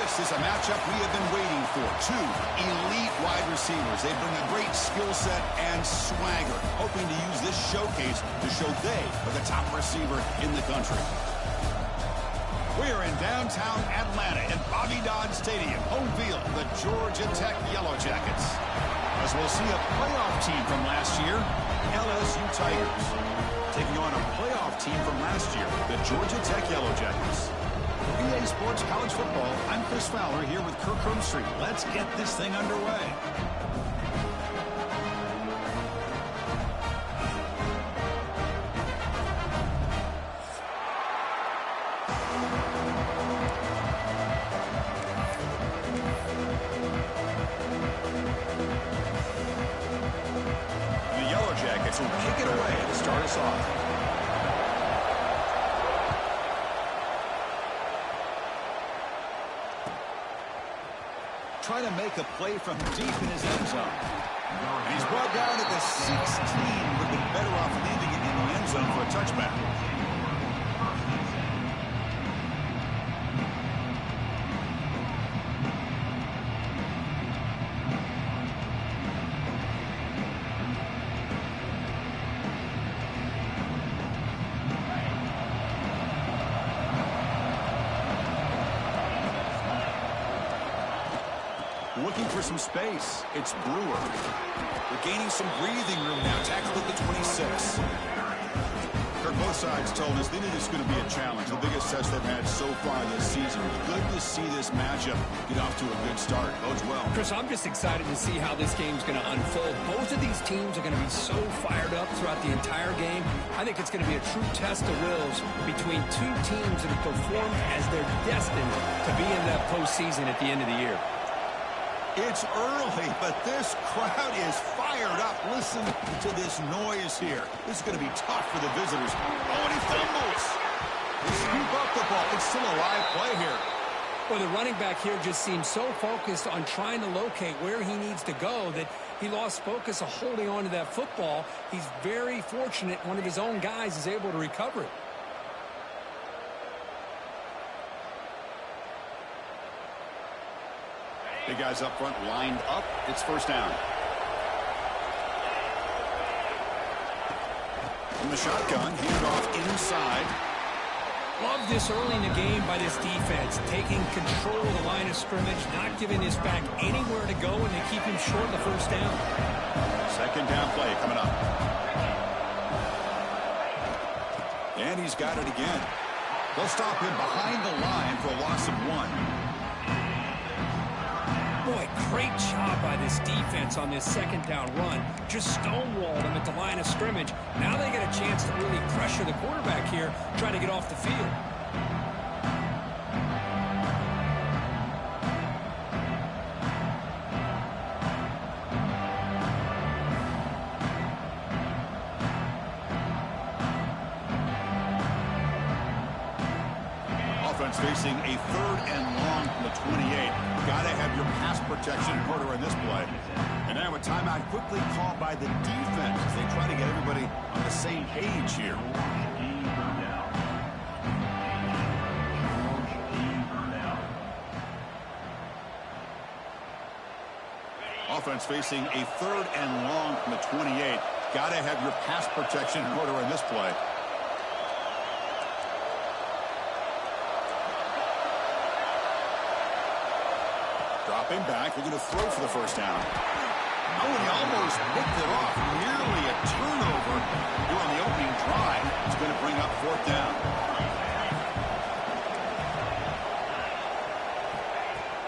This is a matchup we have been waiting for. Two elite wide receivers. They bring a great skill set and swagger, hoping to use this showcase to show they are the top receiver in the country. We are in downtown Atlanta at Bobby Dodd Stadium, home field, the Georgia Tech Yellow Jackets. As we'll see a playoff team from last year, LSU Tigers, taking on a playoff team from last year, the Georgia Tech Yellow Jackets. For EA Sports College Football, I'm Chris Fowler here with Kirk Herbstreit. Let's get this thing underway. The Yellow Jackets will kick it away to start us off. Trying to make a play from deep in his end zone. And he's brought down at the 16. Would have been better off leaving it in the end zone for a touchback. Looking for some space. It's Brewer. They're gaining some breathing room now. Tackled at the 26. Kirk, both sides told us they knew this was going to be a challenge. The biggest test they've had so far this season. Good to see this matchup get off to a good start. Bodes well. Chris, I'm just excited to see how this game's going to unfold. Both of these teams are going to be so fired up throughout the entire game. I think it's going to be a true test of wills between two teams that have performed as they're destined to be in that postseason at the end of the year. It's early, but this crowd is fired up. Listen to this noise here. This is going to be tough for the visitors. Oh, and he fumbles. They scoop up the ball. It's still a live play here. Well, the running back here just seems so focused on trying to locate where he needs to go that he lost focus of holding on to that football. He's very fortunate one of his own guys is able to recover it. Big guys up front lined up. It's first down. From the shotgun, handed off inside. Love this early in the game by this defense, taking control of the line of scrimmage, not giving this back anywhere to go, and they keep him short of the first down. Second down play coming up. And he's got it again. They'll stop him behind the line for a loss of 1. Boy, great job by this defense on this second down run. Just stonewalled him at the line of scrimmage. Now they get a chance to really pressure the quarterback here, try to get off the field. Offense facing a third and long from the 28. Got to have your pass protection in order in this play. And now a timeout quickly called by the defense as they try to get everybody on the same page here. Offense facing a third and long from the 28. Got to have your pass protection in order in this play. Dropping back, looking to throw for the first down. Oh, and he almost picked it off. Nearly a turnover here on the opening drive. It's going to bring up fourth down.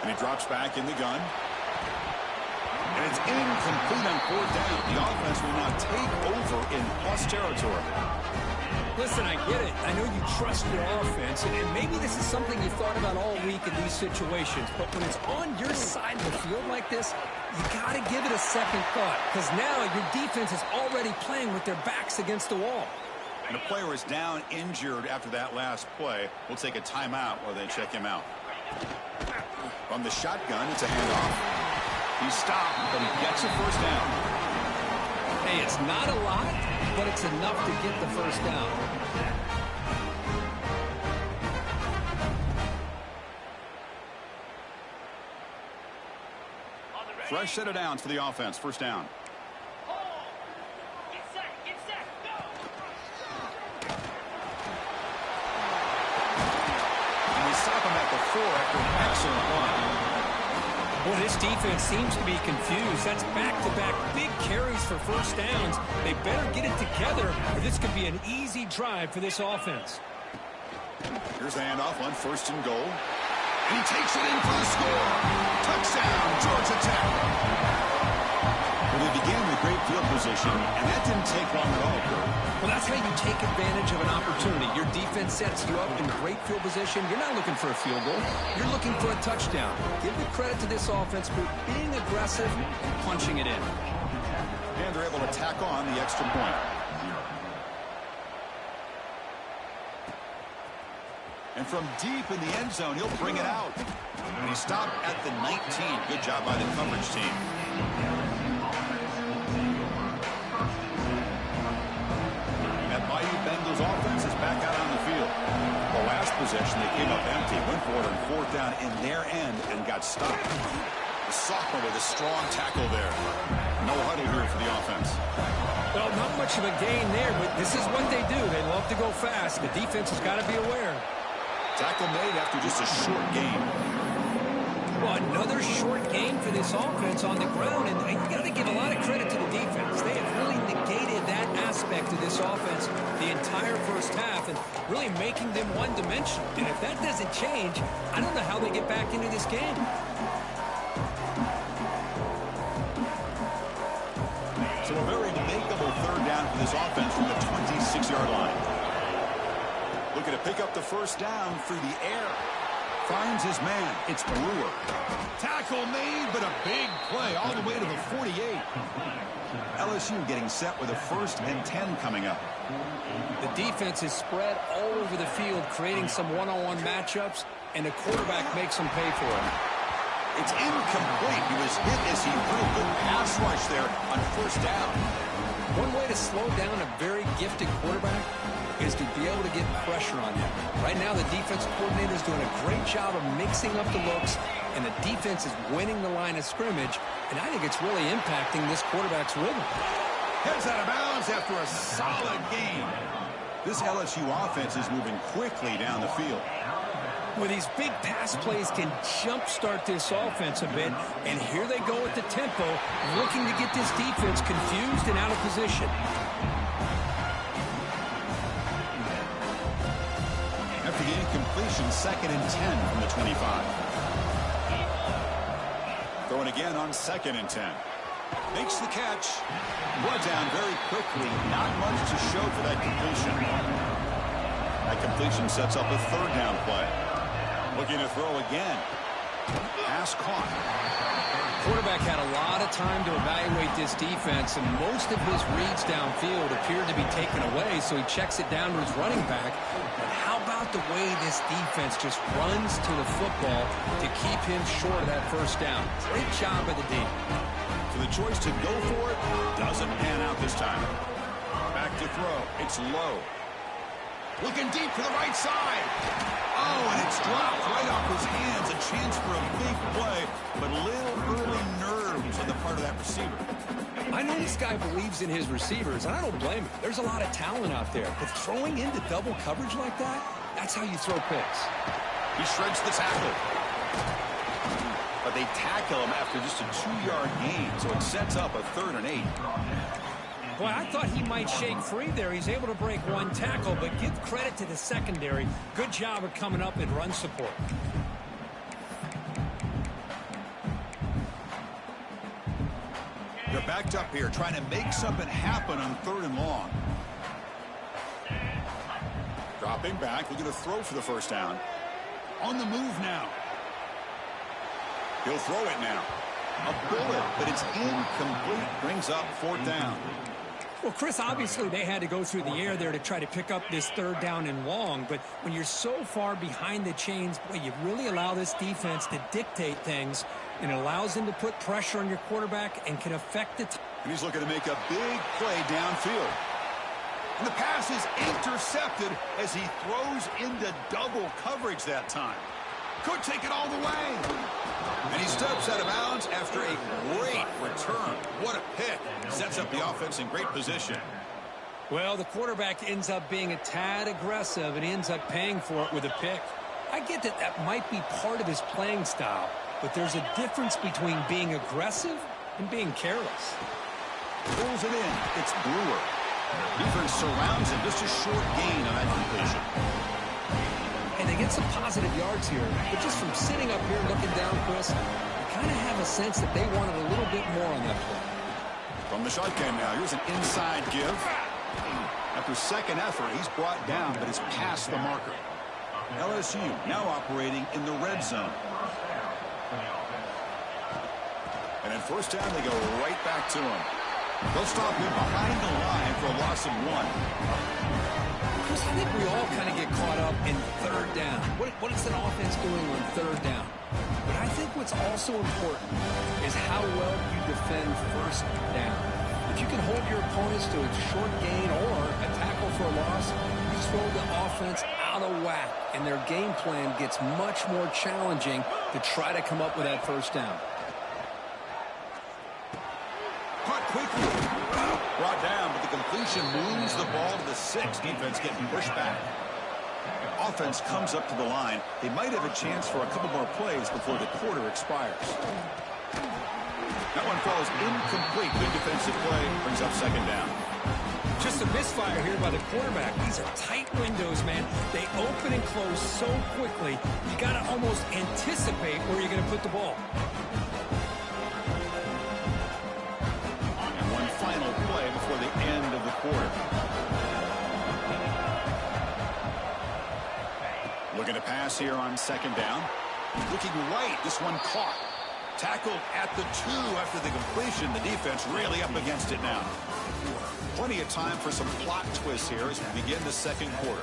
And he drops back in the gun. And it's incomplete on fourth down. The offense will not take over in plus territory. Listen, I get it. I know you trust your offense, and maybe this is something you thought about all week in these situations. But when it's on your side of the field like this, you got to give it a second thought, because now your defense is already playing with their backs against the wall. And the player is down injured after that last play. We'll take a timeout while they check him out. From the shotgun, it's a handoff. He's stopped, but he gets a first down. Hey, it's not a lot, but it's enough to get the first down. fresh set of downs for the offense. First down. And they stop him at the 4 after an excellent run. Well, this defense seems to be confused. That's back-to-back big carries for first downs. They better get it together, or this could be an easy drive for this offense. Here's the handoff on 1st and goal. And he takes it in for the score. Touchdown, Georgia Tech. Well, they began with great field position, and that didn't take long at all, Kurt. Well, that's how you take advantage of an opportunity. Your defense sets you up in great field position. You're not looking for a field goal. You're looking for a touchdown. Give the credit to this offense for being aggressive and punching it in. And they're able to tack on the extra point. And from deep in the end zone, he'll bring it out. And he stopped at the 19. Good job by the coverage team. That Bayou Bengals offense is back out on the field. The last possession, they came up empty, went for it on 4th down in their end and got stopped. The sophomore with a strong tackle there. No huddle here for the offense. Well, not much of a gain there, but this is what they do. They love to go fast. The defense has got to be aware. Tackle made after just a short gain. Well, another short gain for this offense on the ground, and you got to give a lot of credit to the defense. They have really negated that aspect of this offense the entire first half and really making them one-dimensional. And if that doesn't change, I don't know how they get back into this game. So a very makeable 3rd down for this offense from the 26-yard line. Looking to pick up the first down through the air. Finds his man. It's Brewer. Tackle made, but a big play all the way to the 48. LSU getting set with a 1st and 10 coming up. The defense is spread all over the field, creating some one-on-one matchups, and the quarterback makes them pay for it. It's incomplete. He was hit as he threw a good pass rush there on 1st down. One way to slow down a very gifted quarterback is to be able to get pressure on him. Right now, the defensive coordinator is doing a great job of mixing up the looks, and the defense is winning the line of scrimmage, and I think it's really impacting this quarterback's rhythm. Heads out of bounds after a solid game. This LSU offense is moving quickly down the field. Well, these big pass plays can jumpstart this offense a bit, and here they go at the tempo, looking to get this defense confused and out of position. After the incompletion, 2nd and 10 from the 25. Throwing again on 2nd and 10. Makes the catch. Brought down very quickly. Not much to show for that completion. That completion sets up a 3rd down play. Looking to throw again. Pass caught. Quarterback had a lot of time to evaluate this defense, and most of his reads downfield appeared to be taken away, so he checks it down to his running back. But how about the way this defense just runs to the football to keep him short of that 1st down? Great job by the D. So the choice to go for it doesn't pan out this time. Back to throw. It's low. Looking deep for the right side. Oh, and it's dropped right off his hands. A chance for a big play, but little early nerves on the part of that receiver. I know this guy believes in his receivers, and I don't blame him. There's a lot of talent out there. But throwing into double coverage like that, that's how you throw picks. He shreds the tackle. But they tackle him after just a 2-yard gain, so it sets up a 3rd and 8. Boy, I thought he might shake free there. He's able to break one tackle, but give credit to the secondary. Good job of coming up in run support. They're backed up here, trying to make something happen on 3rd and long. Dropping back, looking to throw for the 1st down. On the move now. He'll throw it now. A bullet, but it's incomplete. Brings up 4th down. Well, Chris, obviously they had to go through the air there to try to pick up this 3rd down and long, but when you're so far behind the chains, boy, you really allow this defense to dictate things, and it allows them to put pressure on your quarterback and can affect the And he's looking to make a big play downfield. And the pass is intercepted as he throws into double coverage that time. Could take it all the way. And he steps out of bounds after a great return. What a pick. Sets up the offense in great position. Well, the quarterback ends up being a tad aggressive, and he ends up paying for it with a pick. I get that that might be part of his playing style, but there's a difference between being aggressive and being careless. Pulls it in. It's Brewer. Defense surrounds him. Just a short gain on that completion. And they get some positive yards here, but just from sitting up here looking down, Chris, I kind of have a sense that they wanted a little bit more on that play. From the shotgun now, here's an inside give. After second effort, he's brought down, but it's past the marker. LSU now operating in the red zone. And at first down, they go right back to him. They'll stop him behind the line for a loss of 1. Chris, I think we all kind of get caught up in third down. What is an offense doing on third down? But I think what's also important is how well you defend first down. If you can hold your opponents to a short gain or a tackle for a loss, you throw the offense out of whack, and their game plan gets much more challenging to try to come up with that first down. Caught quickly. Brought down, but the completion moves the ball to the 6. Defense getting pushed back. Offense comes up to the line. They might have a chance for a couple more plays before the quarter expires. That one falls incomplete. Good defensive play. Brings up second down. Just a misfire here by the quarterback. These are tight windows, man. They open and close so quickly. You got to almost anticipate where you're going to put the ball. And one final play before the end of the quarter. Looking to pass here on second down. Looking right. This one caught. Tackled at the 2 after the completion. The defense really up against it now. Plenty of time for some plot twists here as we begin the second quarter.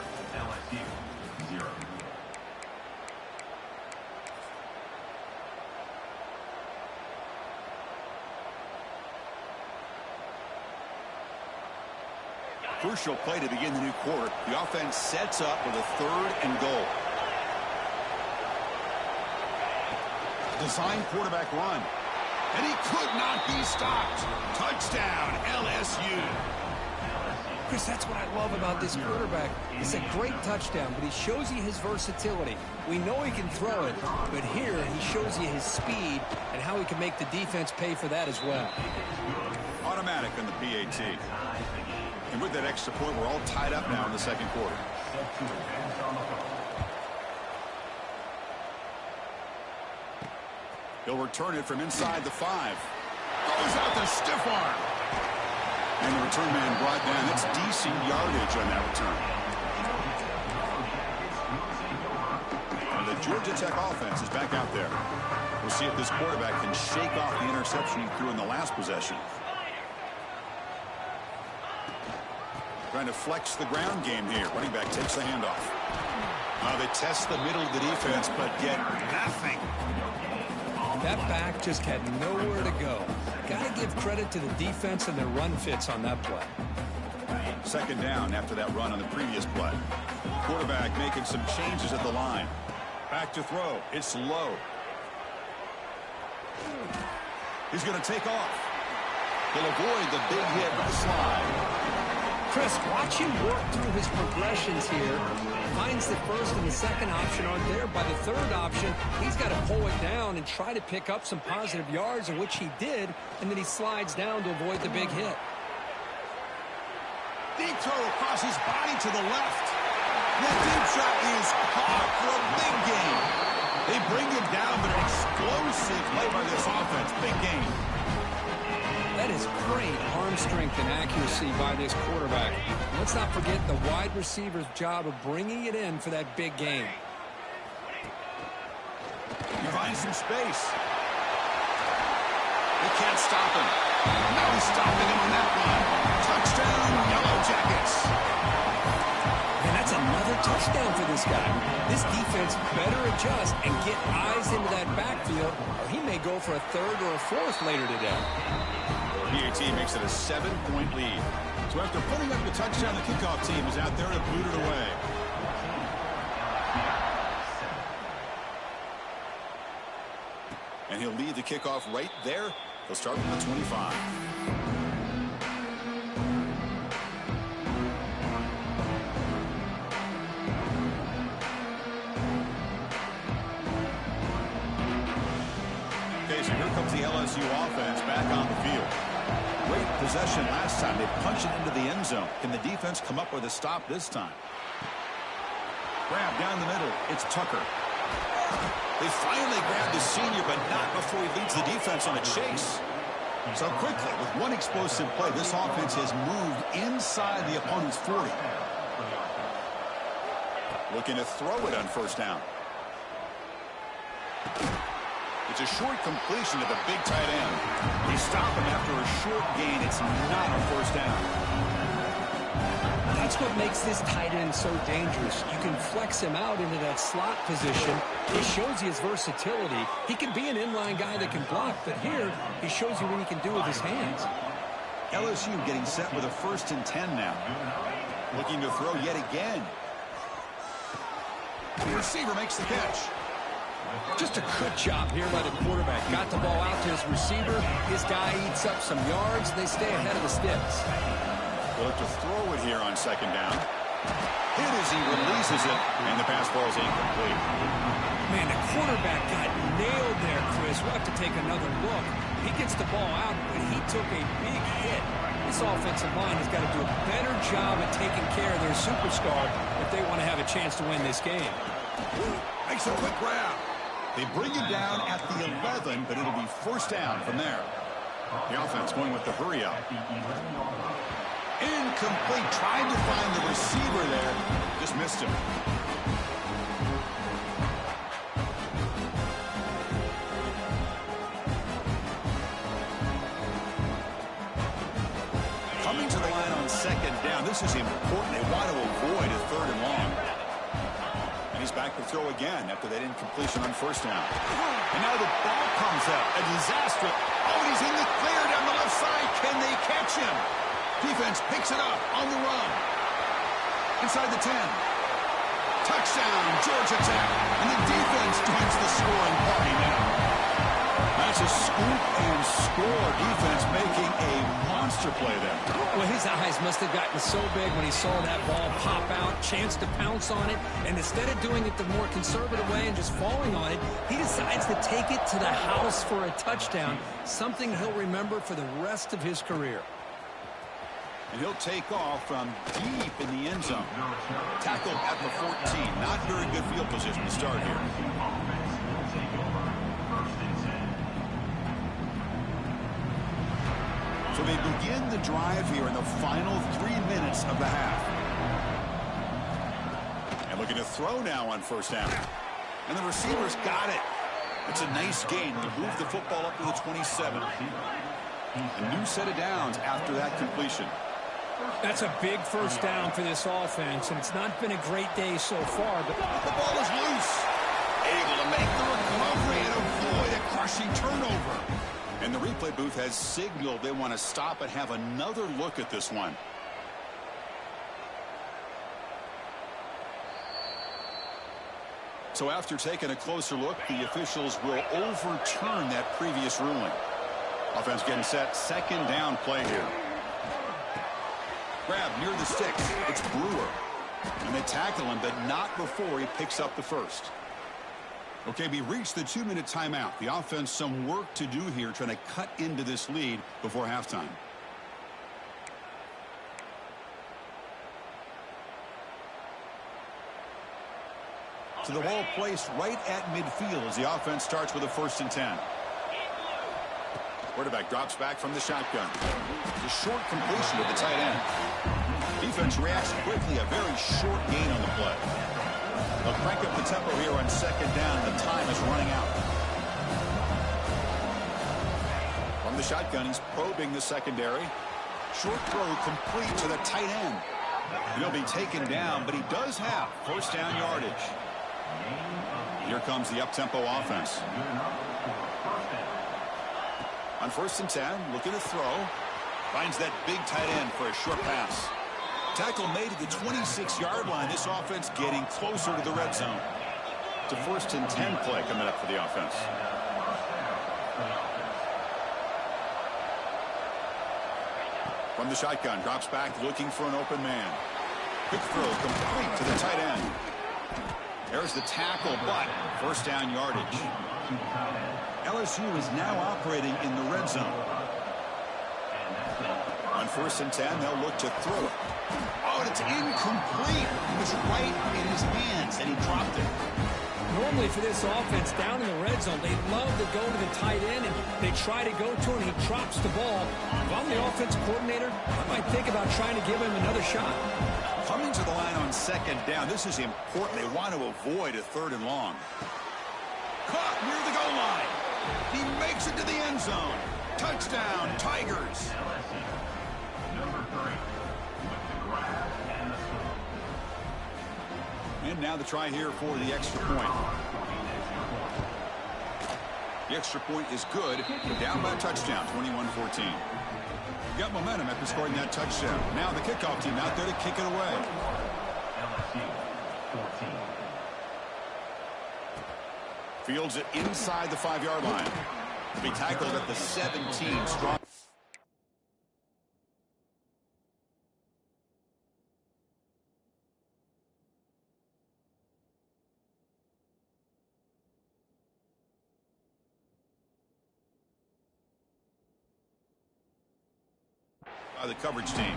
Crucial play to begin the new quarter. The offense sets up with a 3rd and goal. Design quarterback run. And he could not be stopped. Touchdown, LSU. Chris, that's what I love about this quarterback. It's a great touchdown, but he shows you his versatility. We know he can throw it, but here he shows you his speed and how he can make the defense pay for that as well. Automatic on the PAT. And with that extra point, we're all tied up now in the second quarter. He'll return it from inside the 5. Goes out the stiff arm. And the return man brought down. That's decent yardage on that return. And the Georgia Tech offense is back out there. We'll see if this quarterback can shake off the interception he threw in the last possession. Trying to flex the ground game here. Running back takes the handoff. They test the middle of the defense, but get nothing. That back just had nowhere to go. Got to give credit to the defense and their run fits on that play. Second down after that run on the previous play. Quarterback making some changes at the line. Back to throw. It's low. He's going to take off. He'll avoid the big hit with the slide. Chris, watch him work through his progressions here. Finds the first and the second option aren't there. By the third option, he's got to pull it down and try to pick up some positive yards, in which he did, and then he slides down to avoid the big hit. Deep throw across his body to the left. The deep shot is caught for a big gain. They bring him down, but an explosive play by this offense. Big gain. That is great arm strength and accuracy by this quarterback. Let's not forget the wide receiver's job of bringing it in for that big game. He finds some space. They can't stop him. Now he's stopping him on that line. Touchdown, Yellow Jackets. And that's another touchdown for this guy. This defense better adjust and get eyes into that backfield, or he may go for a 3rd or a 4th later today. PAT makes it a 7-point lead. So after putting up the touchdown, the kickoff team is out there to boot it away. And he'll lead the kickoff right there. He'll start from the 25. Okay, so here comes the LSU offense back on the field. Great possession last time. They punched it into the end zone. Can the defense come up with a stop this time? Grab down the middle. It's Tucker. They finally grabbed the senior, but not before he leads the defense on a chase. So quickly, with one explosive play, this offense has moved inside the opponent's 40. Looking to throw it on first down. It's a short completion to the big tight end. They stop him after a short gain. It's not a first down. That's what makes this tight end so dangerous. You can flex him out into that slot position. He shows you his versatility. He can be an inline guy that can block, but here he shows you what he can do with his hands. LSU getting set with a 1st and 10 now. Looking to throw yet again. The receiver makes the catch. Just a good job here by the quarterback. Got the ball out to his receiver. His guy eats up some yards. They stay ahead of the sticks. They'll have to throw it here on 2nd down. Hit as he releases it, and the pass ball is incomplete. Man, the quarterback got nailed there, Chris. We'll have to take another look. He gets the ball out, but he took a big hit. This offensive line has got to do a better job at taking care of their superstar if they want to have a chance to win this game. Makes a quick grab. They bring him down at the 11, but it'll be 1st down from there. The offense going with the hurry up. Incomplete. Trying to find the receiver there. Just missed him. Coming to the line on 2nd down. This is important. They want to avoid a 3rd and long. And he's back to throw again after that incompletion on 1st down. And now the ball comes out. A disaster. Oh, and he's in the clear down the left side. Can they catch him? Defense picks it up on the run. Inside the 10. Touchdown, Georgia Tech. And the defense joins the scoring party now. That's a scoop and score. Defense making a monster play there. Well, his eyes must have gotten so big when he saw that ball pop out, chance to pounce on it, and instead of doing it the more conservative way and just falling on it, he decides to take it to the house for a touchdown, something he'll remember for the rest of his career. And he'll take off from deep in the end zone. Tackled at the 14. Not very good field position to start here. So they begin the drive here in the final 3 minutes of the half. And looking to throw now on 1st down. And the receiver's got it. It's a nice gain to move the football up to the 27. A new set of downs after that completion. That's a big 1st down for this offense, and it's not been a great day so far. But the ball is loose. Able to make the recovery and avoid a crushing turnover. And the replay booth has signaled they want to stop and have another look at this one. So after taking a closer look, the officials will overturn that previous ruling. Offense getting set. 2nd down play here. Grab near the sticks. It's Brewer. And they tackle him, but not before he picks up the 1st. Okay, we reached the 2-minute timeout. The offense some work to do here, trying to cut into this lead before halftime. To the ball placed right at midfield as the offense starts with a 1st and 10. Quarterback drops back from the shotgun. The short completion to the tight end. Defense reacts quickly. A very short gain on the play. They'll crank up the tempo here on 2nd down. The time is running out. From the shotgun, he's probing the secondary. Short throw complete to the tight end. He'll be taken down, but he does have 1st down yardage. Here comes the up-tempo offense. On 1st and 10, looking to throw. Finds that big tight end for a short pass. Tackle made at the 26-yard line. This offense getting closer to the red zone. It's a 1st and 10 play coming up for the offense. From the shotgun, drops back looking for an open man. Quick throw complete to the tight end. There's the tackle, but first down yardage. LSU is now operating in the red zone. On 1st and 10, they'll look to throw it. Oh, and it's incomplete. It was right in his hands, and he dropped it. Normally for this offense down in the red zone, they love to go to the tight end, and they try to go to him, and he drops the ball. If I'm the offensive coordinator, I might think about trying to give him another shot. Coming to the line on 2nd down, this is important. They want to avoid a 3rd and long. Caught near the goal line. He makes it to the end zone. Touchdown, Tigers. And now the try here for the extra point. The extra point is good. Down by a touchdown, 21-14. Got momentum after scoring that touchdown. Now the kickoff team out there to kick it away. Fields it inside the 5-yard line. Be tackled at the 17. Strong. By the coverage team.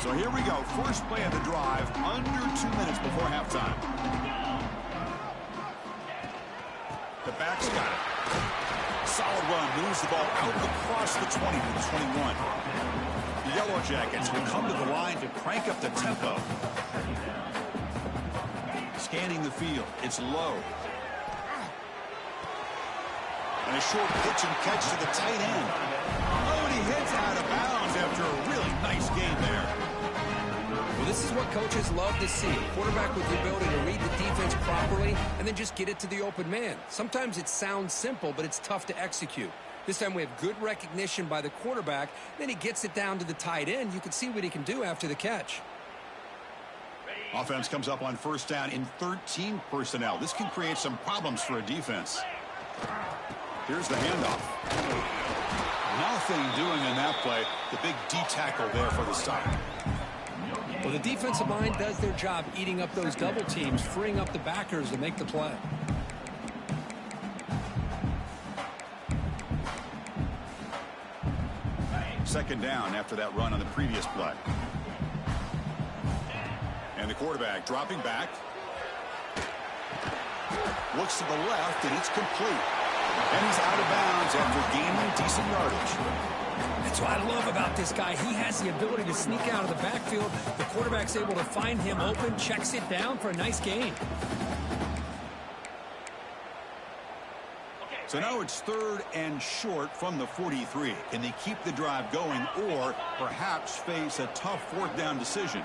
So here we go. First play of the drive, under 2 minutes before halftime. The back's got it. Solid run. Moves the ball out across the 20 to the 21. The Yellow Jackets will come to the line to crank up the tempo. Scanning the field. It's low. And a short pitch and catch to the tight end. Oh, and he hits out of bounds after a really nice game there. Well, this is what coaches love to see. A quarterback with the ability to read the defense properly and then just get it to the open man. Sometimes it sounds simple, but it's tough to execute. This time we have good recognition by the quarterback. Then he gets it down to the tight end. You can see what he can do after the catch. Offense comes up on 1st down in 13 personnel. This can create some problems for a defense. Here's the handoff. Nothing doing in that play. The big D tackle there for the stop. Well, the defensive line does their job eating up those double teams, freeing up the backers to make the play. Second down after that run on the previous play. And the quarterback dropping back. Looks to the left, and it's complete. And he's out of bounds after gaining decent yardage. That's what I love about this guy. He has the ability to sneak out of the backfield. The quarterback's able to find him open, checks it down for a nice gain. So now it's 3rd and short from the 43. Can they keep the drive going or perhaps face a tough 4th down decision?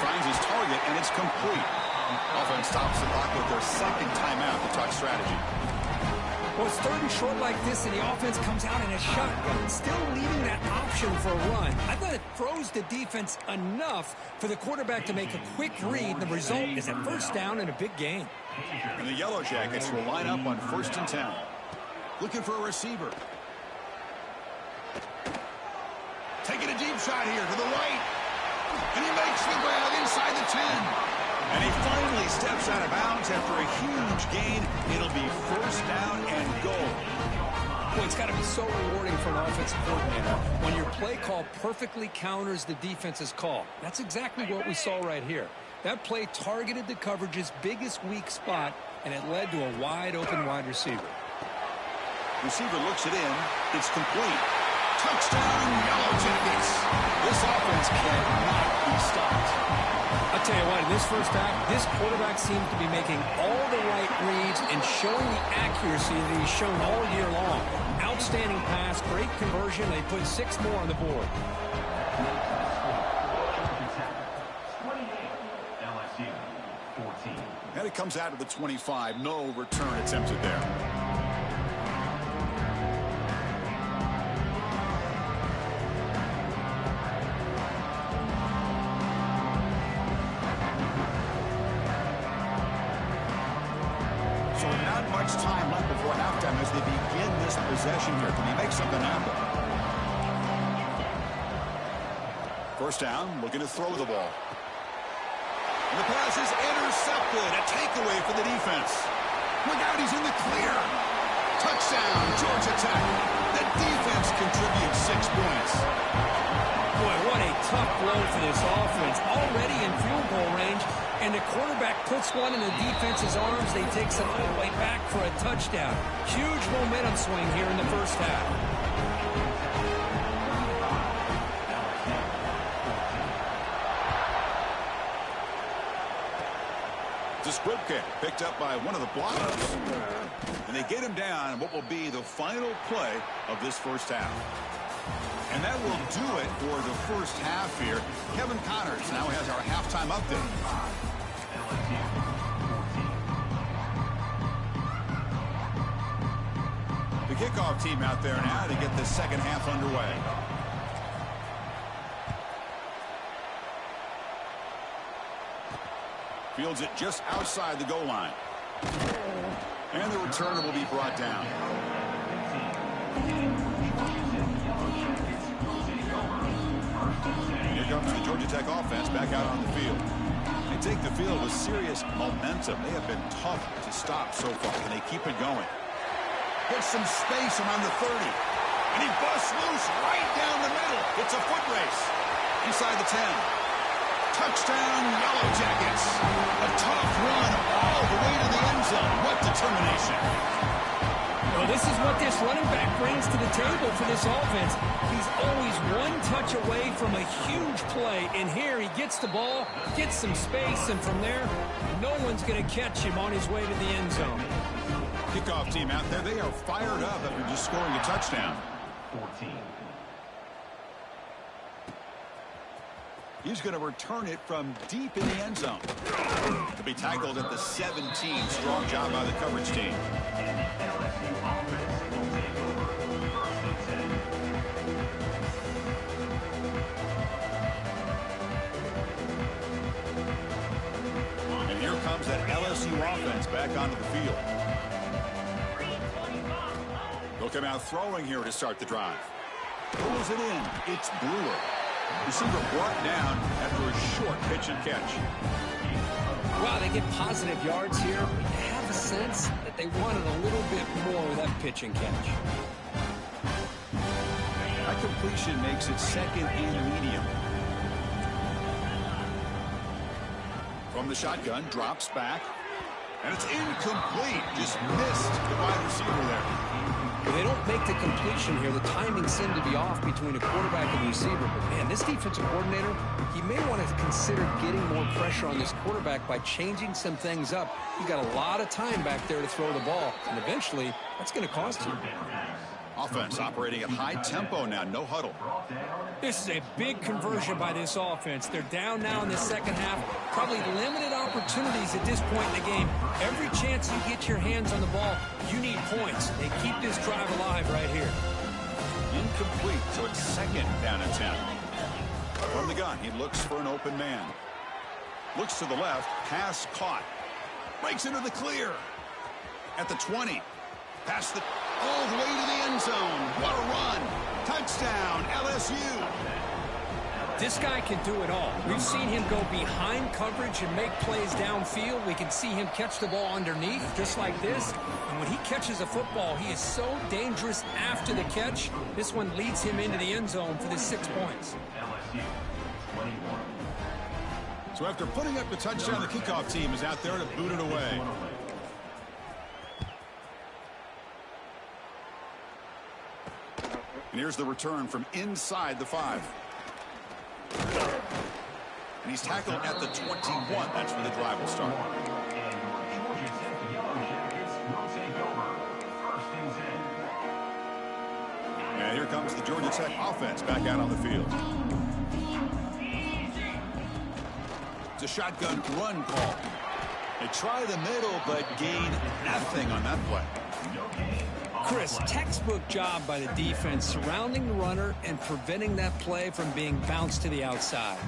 Finds his target, and it's complete. Offense stops the clock with their 2nd timeout to talk strategy. Well, it's 3rd and short like this, and the offense comes out in a shotgun, still leaving that option for a run. I thought it throws the defense enough for the quarterback to make a quick read. The result is a 1st down and a big gain. And the Yellow Jackets will line up on 1st and 10. Looking for a receiver. Taking a deep shot here to the right. And he makes the grab inside the 10. And he finally steps out of bounds after a huge gain. It'll be 1st down and goal. Boy, it's got to be so rewarding for an offensive coordinator when your play call perfectly counters the defense's call. That's exactly what we saw right here. That play targeted the coverage's biggest weak spot, and it led to a wide-open wide receiver. Receiver looks it in. It's complete. Touchdown, Yellow Jackets. This offense cannot be stopped. I'll tell you what, in this first half, this quarterback seems to be making all the right reads and showing the accuracy that he's shown all year long. Outstanding pass, great conversion. They put 6 more on the board. And it comes out of the 25. No return attempted there. much time left before halftime as they begin this possession here. Can they make something happen? First down, looking to throw the ball. And the pass is intercepted. A takeaway for the defense. Look out, he's in the clear. Touchdown, Georgia Tech. The defense contributes 6 points. Boy, what a tough blow for this offense. Already in field goal range, and the quarterback puts one in the defense's arms. They take it all the way back for a touchdown. Huge momentum swing here in the first half. Skripke picked up by one of the blockers. And they get him down in what will be the final play of this first half. And that will do it for the first half here. Kevin Connors now has our halftime update. The kickoff team out there now to get the second half underway. Fields it just outside the goal line. And the returner will be brought down. Here comes the Georgia Tech offense back out on the field. They take the field with serious momentum. They have been tough to stop so far. Can they keep it going? Gets some space around the 30. And he busts loose right down the middle. It's a foot race. Inside the 10. Touchdown, Yellow Jackets. A tough run all the way to the end zone. What determination. Well, this is what this running back brings to the table for this offense. He's always one touch away from a huge play. And here he gets the ball, gets some space, and from there, no one's going to catch him on his way to the end zone. Kickoff team out there, they are fired up after just scoring a touchdown. 14. He's going to return it from deep in the end zone. To be tackled at the 17. Strong job by the coverage team. And here comes that LSU offense back onto the field. They'll come out throwing here to start the drive. Pulls it in. It's Brewer. Receiver brought down after a short pitch and catch. Wow, they get positive yards here. I have a sense that they wanted a little bit more with that pitch and catch. That completion makes it second and medium. From the shotgun, drops back. And it's incomplete. Just missed the wide receiver there. If they don't make the completion here, the timing seemed to be off between a quarterback and the receiver. But, man, this defensive coordinator, he may want to consider getting more pressure on this quarterback by changing some things up. He's got a lot of time back there to throw the ball, and eventually that's going to cost you. Offense operating at high tempo now, no huddle. This is a big conversion by this offense. They're down now in the second half. Probably limited opportunities at this point in the game. Every chance you get your hands on the ball, you need points. They keep this drive alive right here. Incomplete, so it's second down and 10. From the gun, he looks for an open man. Looks to the left, pass caught. Breaks into the clear. At the 20. Past the all the way to the end zone. What a run. Touchdown, LSU. This guy can do it all. We've seen him go behind coverage and make plays downfield. We can see him catch the ball underneath, just like this. And when he catches a football, he is so dangerous after the catch. This one leads him into the end zone for the 6 points. So after putting up the touchdown, the kickoff team is out there to boot it away. And here's the return from inside the 5. And he's tackled at the 21. That's where the drive will start. And here comes the Georgia Tech offense back out on the field. It's a shotgun run call. They try the middle, but gain nothing on that play. Chris, textbook job by the defense surrounding the runner and preventing that play from being bounced to the outside.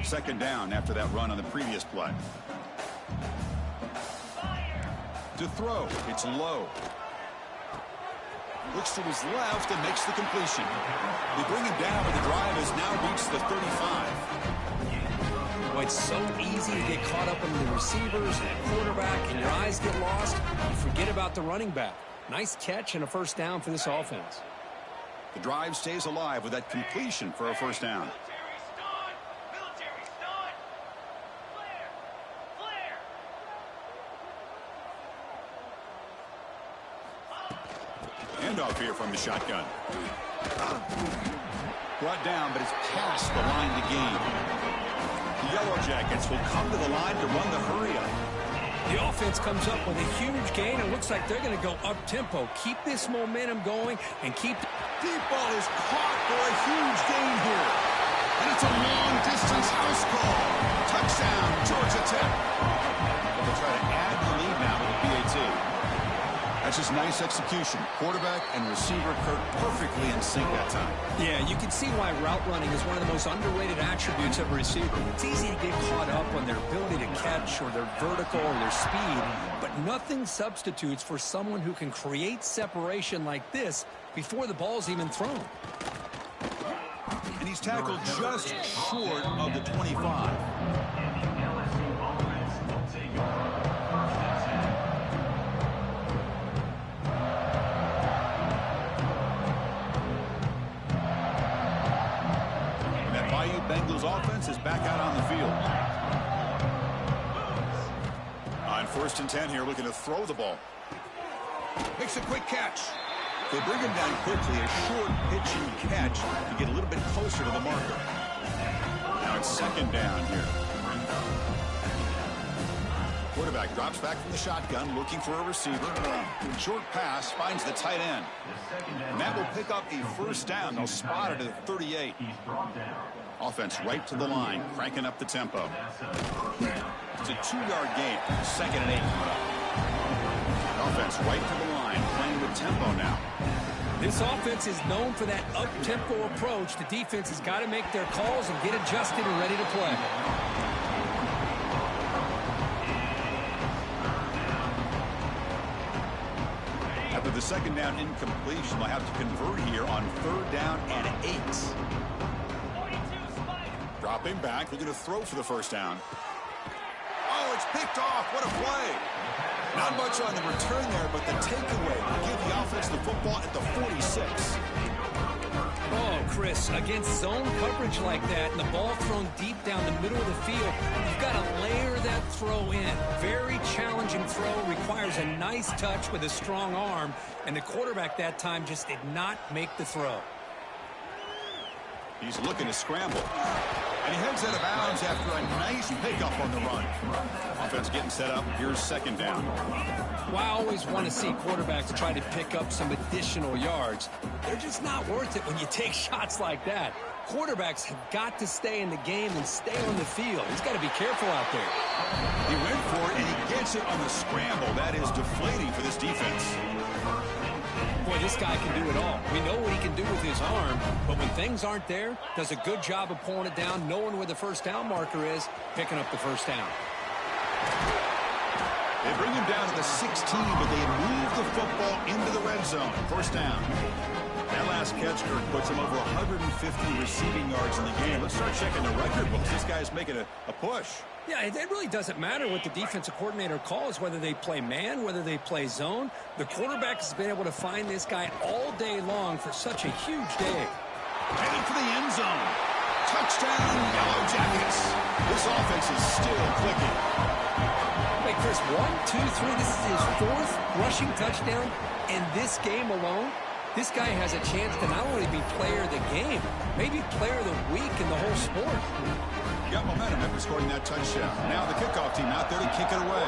Second down after that run on the previous play. To throw, it's low. Looks to his left and makes the completion. They bring him down, but the drive has now reached the 35. Well, it's so easy to get caught up in the receivers and the quarterback, and your eyes get lost. You forget about the running back. Nice catch and a first down for this offense. The drive stays alive with that completion for a first down. Handoff here from the shotgun. Brought down, but it's past the line to gain. The Yellow Jackets will come to the line to run the hurry-up. The offense comes up with a huge gain. It looks like they're going to go up-tempo. Keep this momentum going and keep... Deep ball is caught for a huge gain here. And it's a long-distance house call. Touchdown, Georgia Tech. And they'll try to add the lead now with the PAT. That's just nice execution. Quarterback and receiver Kirk perfectly in sync that time. Yeah, you can see why route running is one of the most underrated attributes of a receiver. It's easy to get caught up on their ability to catch or their vertical or their speed, but nothing substitutes for someone who can create separation like this before the ball's even thrown. And he's tackled just short of the 25. Bengals offense is back out on the field. On 1st and 10 here, looking to throw the ball. Makes a quick catch. They bring him down quickly, a short pitch and catch to get a little bit closer to the marker. Now it's second down here. Quarterback drops back from the shotgun, looking for a receiver. Short pass finds the tight end. And that will pick up a first down. They'll spot it at 38. Offense right to the line, cranking up the tempo. It's a 2-yard gain. 2nd and 8 coming up. Offense right to the line, playing with tempo now. This offense is known for that up-tempo approach. The defense has got to make their calls and get adjusted and ready to play. After the second down incompletion, they'll have to convert here on 3rd down and 8. Dropping back, looking to throw for the first down. Oh, it's picked off. What a play. Not much on the return there, but the takeaway will give the offense the football at the 46. Oh, Chris, against zone coverage like that and the ball thrown deep down the middle of the field, you've got to layer that throw in. Very challenging throw, requires a nice touch with a strong arm, and the quarterback that time just did not make the throw. He's looking to scramble. And he heads out of bounds after a nice pickup on the run. Offense getting set up. Here's second down. Well, I always want to see quarterbacks try to pick up some additional yards. They're just not worth it when you take shots like that. Quarterbacks have got to stay in the game and stay on the field. He's got to be careful out there. He went for it, and he gets it on the scramble. That is deflating for this defense. Boy, this guy can do it all. We know what he can do with his arm, but when things aren't there, does a good job of pulling it down, knowing where the first down marker is, picking up the first down. They bring him down to the 16, but they move the football into the red zone. First down. That last catch, Kirk, puts him over 150 receiving yards in the game. Let's start checking the record books. This guy's making a push. Yeah, it really doesn't matter what the defensive coordinator calls, whether they play man, whether they play zone. The quarterback has been able to find this guy all day long for such a huge day. Headed for the end zone. Touchdown, Yellow Jackets. This offense is still clicking. Wait, Chris, 1, 2, 3. This is his 4th rushing touchdown in this game alone. This guy has a chance to not only be player of the game, maybe player of the week in the whole sport. He got momentum after scoring that touchdown. Now the kickoff team out there to kick it away.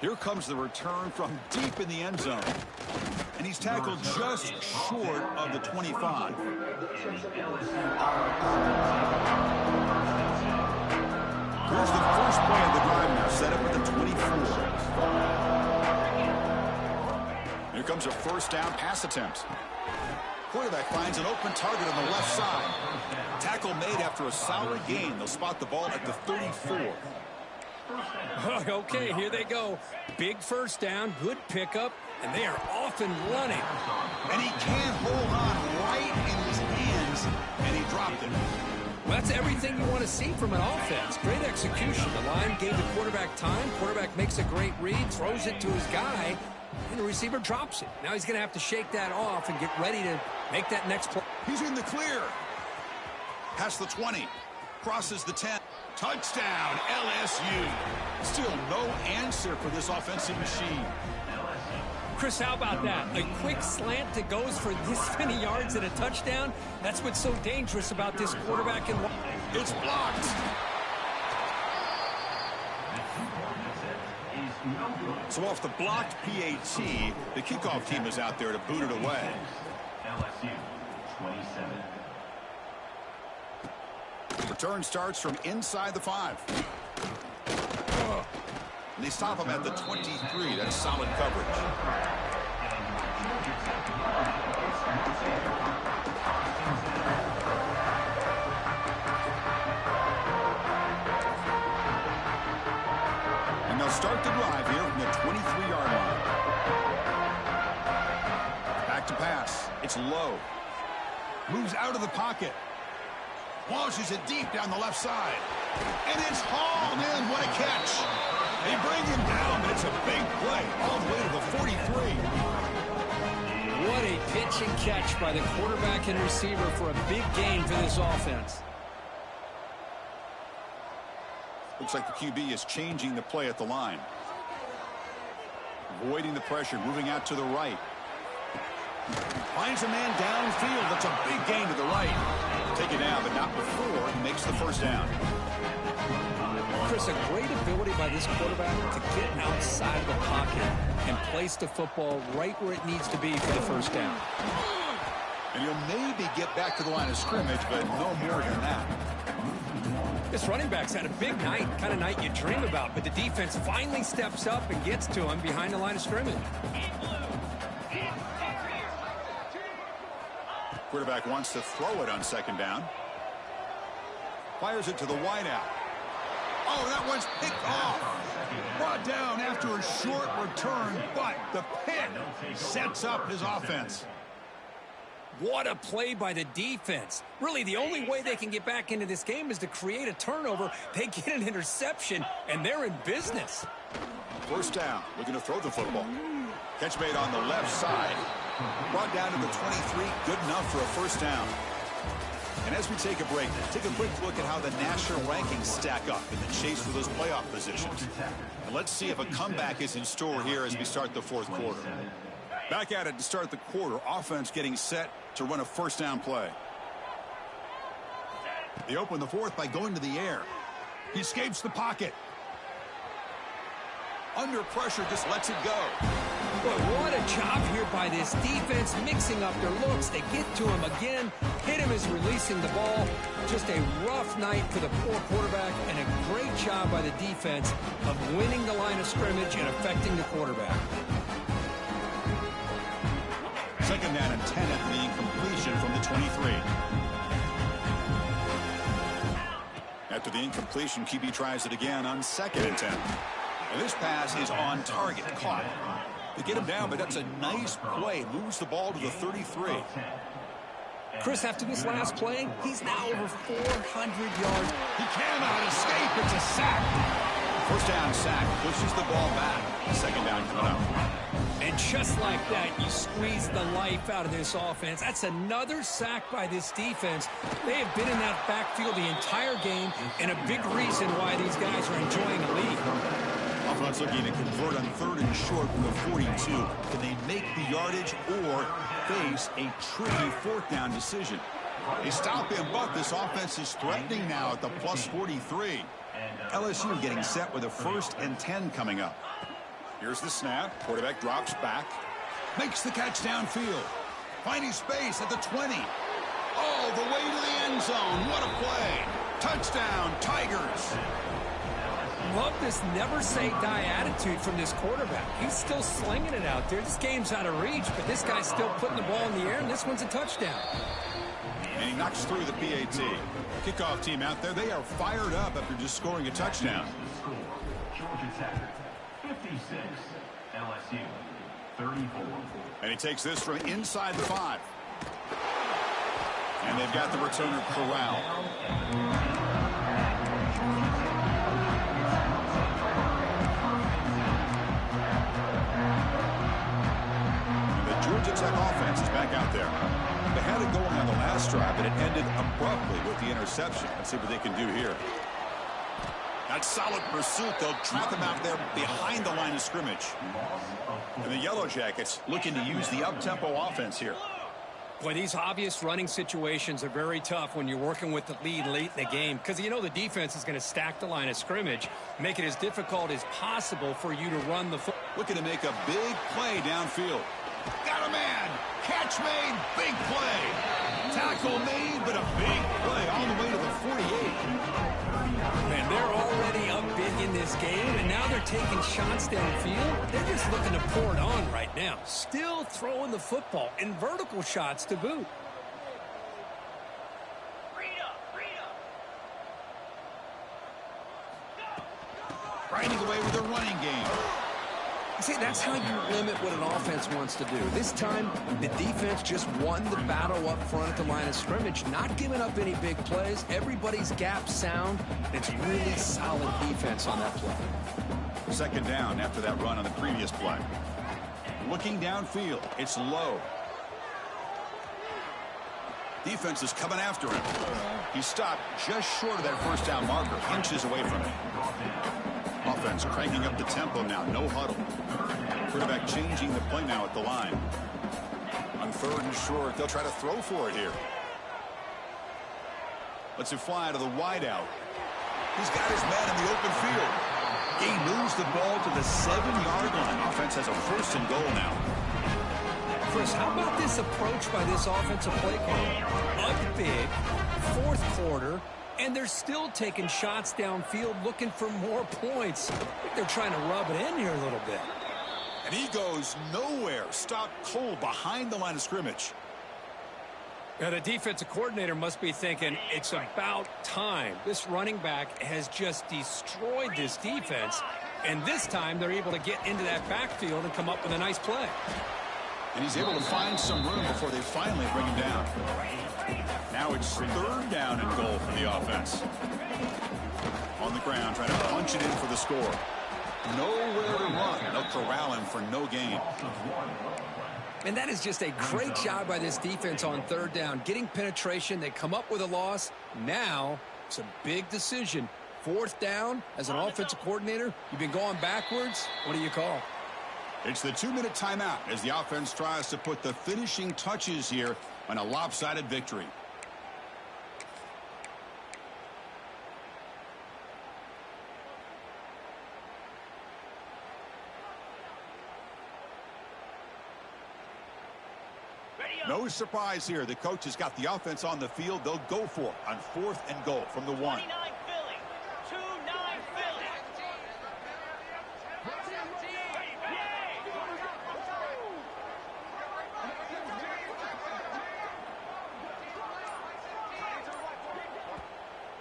Here comes the return from deep in the end zone. And he's tackled just short of the 25. Here's the first play of the drive now, set up at the 24. Here comes a first down pass attempt. quarterback finds an open target on the left side. Tackle made after a solid gain. They'll spot the ball at the 34. Okay, here they go. Big first down, good pickup, and they are off and running. And he can't hold on right in his hands, and he dropped it. Well, that's everything you want to see from an offense. Great execution. The line gave the quarterback time. Quarterback makes a great read, throws it to his guy, and the receiver drops it. Now he's going to have to shake that off and get ready to make that next play. He's in the clear. Past the 20. Crosses the 10. Touchdown, LSU. Still no answer for this offensive machine. Chris, how about that? A quick slant that goes for this many yards and a touchdown? That's what's so dangerous about this quarterback. And it's blocked. So off the blocked PAT, the kickoff team is out there to boot it away. LSU 27. Return starts from inside the 5. And they stop him at the 23. That's solid coverage. And they'll start the drive here from the 23-yard line. Back to pass. It's low. Moves out of the pocket. Launches it deep down the left side. And it's hauled in. What a catch. They bring him down, but it's a big play all the way to the 43. What a pitch and catch by the quarterback and receiver for a big gain for this offense. Looks like the QB is changing the play at the line. Avoiding the pressure, moving out to the right. Finds a man downfield. That's a big gain to the right. Take it down, but not before he makes the first down. Chris, a great ability by this quarterback to get outside of the pocket and place the football right where it needs to be for the first down. And he'll maybe get back to the line of scrimmage, but no more than that. This running back's had a big night, kind of night you dream about, but the defense finally steps up and gets to him behind the line of scrimmage. Quarterback wants to throw it on second down. Fires it to the wideout. Oh, that one's picked off. Brought down after a short return, but the pick sets up his offense. What a play by the defense. Really, the only way they can get back into this game is to create a turnover. They get an interception, and they're in business. First down, looking to throw the football. Catch made on the left side. Brought down to the 23, good enough for a first down. And as we take a break, take a quick look at how the national rankings stack up in the chase for those playoff positions. And let's see if a comeback is in store here as we start the fourth quarter. Back at it to start the quarter. Offense getting set to run a first down play. They open the fourth by going to the air. He escapes the pocket. Under pressure, just lets it go. But what a job here by this defense, mixing up their looks. They get to him again. Hit him as releasing the ball. Just a rough night for the poor quarterback, and a great job by the defense of winning the line of scrimmage and affecting the quarterback. Second down and 10 after the incompletion from the 23. After the incompletion, QB tries it again on second and 10. And this pass is on target, caught. They get him down, but that's a nice play. Moves the ball to the 33. Chris, after this last play, he's now over 400 yards. He cannot escape. It's a sack. First down sack. Pushes the ball back. Second down coming up. And just like that, you squeeze the life out of this offense. That's another sack by this defense. They have been in that backfield the entire game, and a big reason why these guys are enjoying the lead. Offense looking to convert on third and short from the 42. Can they make the yardage or face a tricky fourth down decision? They stop him, but this offense is threatening now at the plus 43. LSU getting set with a first and 10 coming up. Here's the snap. Quarterback drops back. Makes the catch downfield. Finding space at the 20. All the way to the end zone. What a play. Touchdown, Tigers. love this never-say-die attitude from this quarterback. He's still slinging it out there. This game's out of reach, but this guy's still putting the ball in the air, and this one's a touchdown. And he knocks through the PAT. Kickoff team out there, they are fired up after just scoring a touchdown. Georgia Tech, 56, LSU, 34. And he takes this from inside the 5. And they've got the returner, Corral. Georgia Tech offense is back out there. They had it going on the last drive, but it ended abruptly with the interception. Let's see what they can do here. That solid pursuit. They'll trap him out there behind the line of scrimmage. And the Yellow Jackets looking to use the up-tempo offense here. Boy, these obvious running situations are very tough when you're working with the lead late in the game, because you know the defense is going to stack the line of scrimmage, make it as difficult as possible for you to run the football. Looking to make a big play downfield. Got a man. Catch made. Big play. Tackle made, but a big play all the way to the 48. Man, they're already up big in this game, and now they're taking shots downfield. They're just looking to pour it on right now. Still throwing the football in vertical shots to boot. Grinding away with a running game. See, that's how you limit what an offense wants to do. This time, the defense just won the battle up front at the line of scrimmage, not giving up any big plays. Everybody's gap sound. It's really solid defense on that play. Second down after that run on the previous play. Looking downfield, it's low. Defense is coming after him. He stopped just short of that first down marker, inches away from it. Offense cranking up the tempo now, no huddle. Quarterback changing the play now at the line. On third and short, they'll try to throw for it here. Lets it fly to the wideout. He's got his man in the open field. He moves the ball to the 7-yard line. Offense has a first and goal now. Chris, how about this approach by this offensive play caller? Up big, fourth quarter, and they're still taking shots downfield looking for more points. I think they're trying to rub it in here a little bit. And he goes nowhere. Stopped cold behind the line of scrimmage. Now, the defensive coordinator must be thinking, it's about time. This running back has just destroyed this defense, and this time they're able to get into that backfield and come up with a nice play. And he's able to find some room before they finally bring him down. Now it's third down and goal for the offense. On the ground, trying to punch it in for the score. Nowhere to run. They'll corral him for no gain. And that is just a great job by this defense on third down. Getting penetration, they come up with a loss. Now, it's a big decision. Fourth down, as an offensive coordinator, you've been going backwards. What do you call? It's the 2-minute timeout as the offense tries to put the finishing touches here on a lopsided victory. No surprise here. The coach has got the offense on the field. They'll go for it on fourth and goal from the 1. 29 Philly. 2-9 Philly.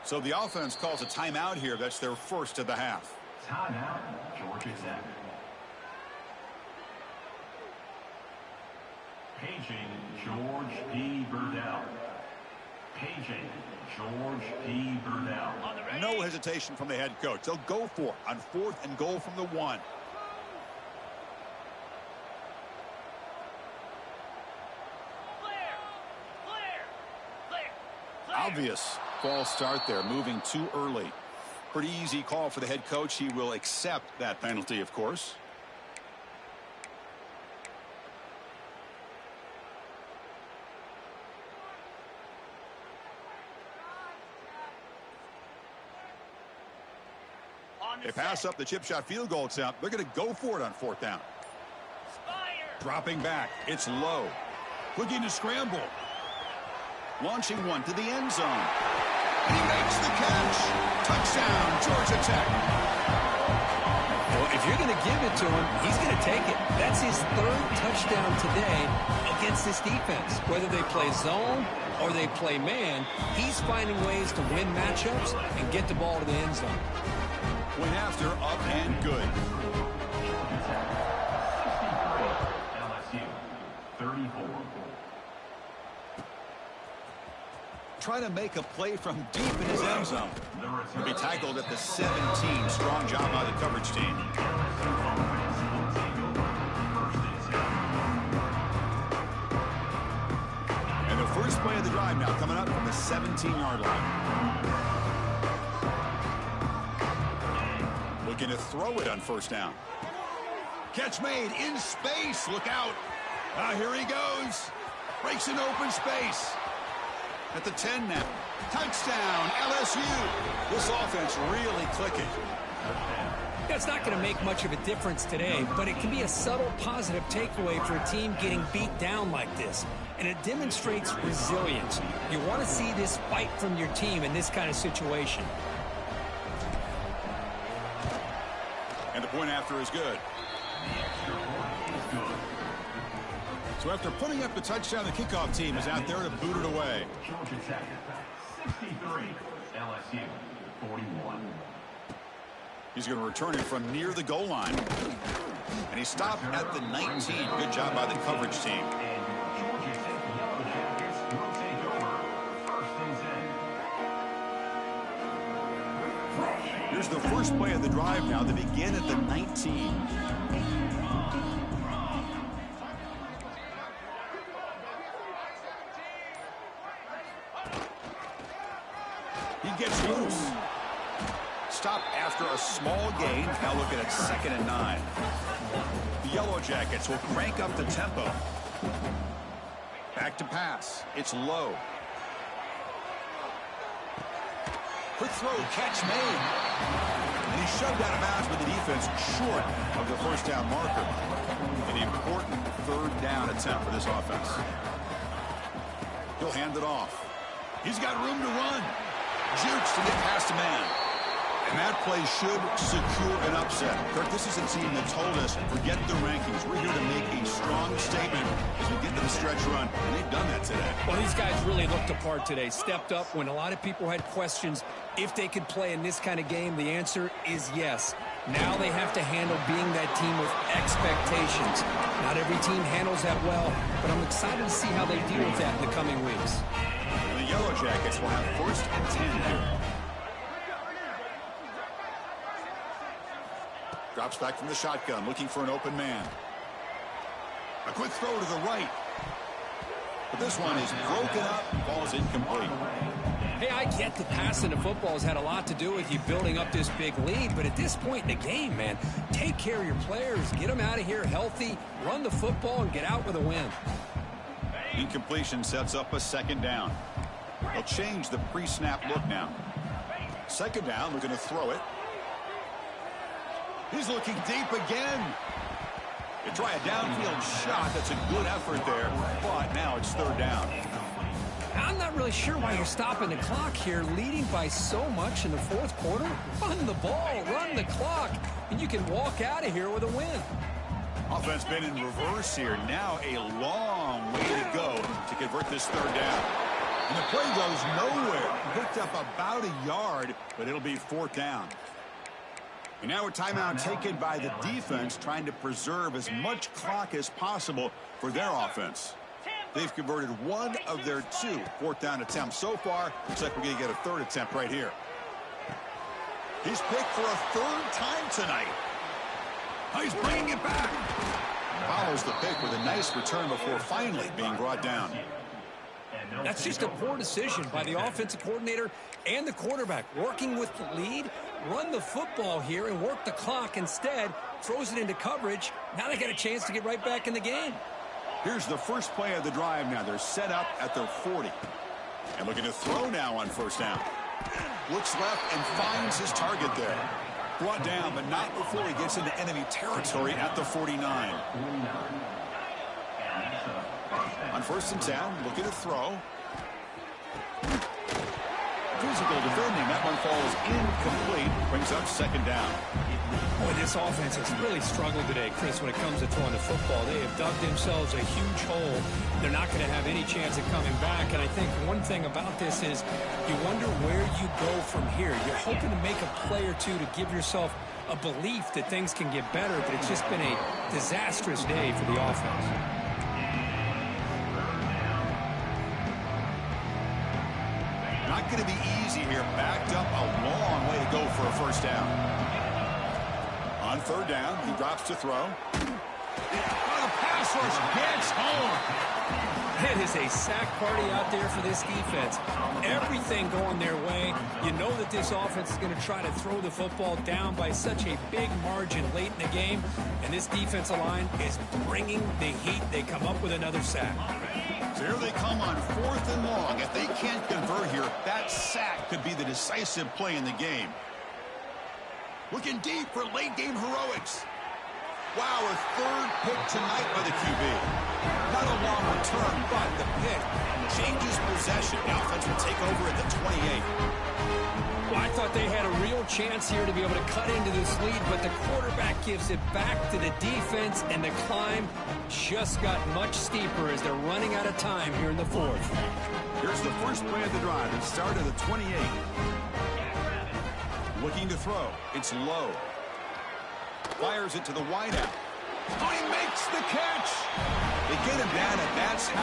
So the offense calls a timeout here. That's their first of the half. Timeout, Georgia Tech. Paging George P. Burdell. Paging George P. Burdell. No hesitation from the head coach. They'll go for it on fourth and goal from the 1. Obvious false start there, moving too early. Pretty easy call for the head coach. He will accept that penalty, of course. They pass up the chip shot field goal attempt. They're going to go for it on fourth down. Dropping back. It's low. Looking to scramble. Launching one to the end zone. And he makes the catch. Touchdown, Georgia Tech. Well, if you're going to give it to him, he's going to take it. That's his third touchdown today against this defense. Whether they play zone or they play man, he's finding ways to win matchups and get the ball to the end zone. Point after, up and good. LSU, 34. Try to make a play from deep in his end zone. He'll be tackled at the 17. Strong job by the coverage team. And the first play of the drive now coming up from the 17-yard line. Looking to throw it on first down. Catch made in space. Look out. Here he goes. Breaks an open space. At the 10 now. Touchdown, LSU. This offense really clicking. It's not going to make much of a difference today, but it can be a subtle positive takeaway for a team getting beat down like this. And it demonstrates resilience. You want to see this fight from your team in this kind of situation. And the point after is good. So after putting up the touchdown, the kickoff team is out there to boot it away. Georgia Tech, 63. LSU, 41. He's going to return it from near the goal line. And he stopped at the 19. Good job by the coverage team. And Georgia Tech Yellow Jackets will take over. First and 10. Here's the first play of the drive now. They begin at the 19. He gets loose. Stop after a small gain. Now looking at 2nd and 9. The Yellow Jackets will crank up the tempo. Back to pass. It's low. Quick throw, catch made. And he shoved out of bounds with the defense short of the first down marker. An important third down attempt for this offense. He'll hand it off. He's got room to run. Jukes to get past a man. And that play should secure an upset. Kirk, this is a team that told us, forget the rankings. We're here to make a strong statement as we get to the stretch run. And they've done that today. Well, these guys really looked apart today. Stepped up when a lot of people had questions if they could play in this kind of game. The answer is yes. Now they have to handle being that team with expectations. Not every team handles that well, but I'm excited to see how they deal with that in the coming weeks. The Yellow Jackets will have 1st and 10 here. Drops back from the shotgun, looking for an open man. A quick throw to the right. But this one is broken up, falls incomplete. Hey, I get that passing the football has had a lot to do with you building up this big lead, but at this point in the game, man, take care of your players, get them out of here healthy, run the football, and get out with a win. Incompletion sets up a 2nd down. They'll change the pre-snap look now. 2nd down, looking to throw it. He's looking deep again. You try a downfield shot. That's a good effort there, but now it's 3rd down. I'm not really sure why you're stopping the clock here, leading by so much in the 4th quarter. Run the ball, run the clock, and you can walk out of here with a win. Offense been in reverse here. Now a long way to go to convert this 3rd down. And the play goes nowhere. Picked up about a yard, but it'll be 4th down. And now a timeout taken by the defense, trying to preserve as much clock as possible for their offense. They've converted 1 of their 2 4th down attempts so far. Looks like we're going to get a 3rd attempt right here. He's picked for a 3rd time tonight. He's bringing it back. Follows the pick with a nice return before finally being brought down. That's just a poor decision by the offensive coordinator and the quarterback. Working with the lead, run the football here and work the clock instead. Throws it into coverage. Now they got a chance to get right back in the game. Here's the first play of the drive now. They're set up at their 40. And looking to throw now on 1st down. Looks left and finds his target there. Brought down, but not before he gets into enemy territory at the 49. On 1st and 10, looking to throw. Physical defending. That one falls incomplete. Brings up 2nd down. Boy, this offense has really struggled today, Chris, when it comes to throwing the football. They have dug themselves a huge hole. They're not going to have any chance of coming back. And I think one thing about this is you wonder where you go from here. You're hoping to make a play or two to give yourself a belief that things can get better, but it's just been a disastrous day for the offense. Not going to be easy here. Backed up a long way to go for a first down. On third down, he drops to throw. Oh, the pass rush gets home. It is a sack party out there for this defense. Everything going their way. You know that this offense is going to try to throw the football down by such a big margin late in the game. And this defensive line is bringing the heat. They come up with another sack. So here they come on 4th and long. If they can't convert here, that sack could be the decisive play in the game. Looking deep for late game heroics. Wow, a third pick tonight by the QB. Not a long return, but the pick changes possession. The offense will take over at the 28. Well, I thought they had a real chance here to be able to cut into this lead, but the quarterback gives it back to the defense, and the climb just got much steeper as they're running out of time here in the 4th. Here's the first play of the drive. It started at the 28. Looking to throw. It's low. Fires it to the wideout. Oh, he makes the catch. They get him down at that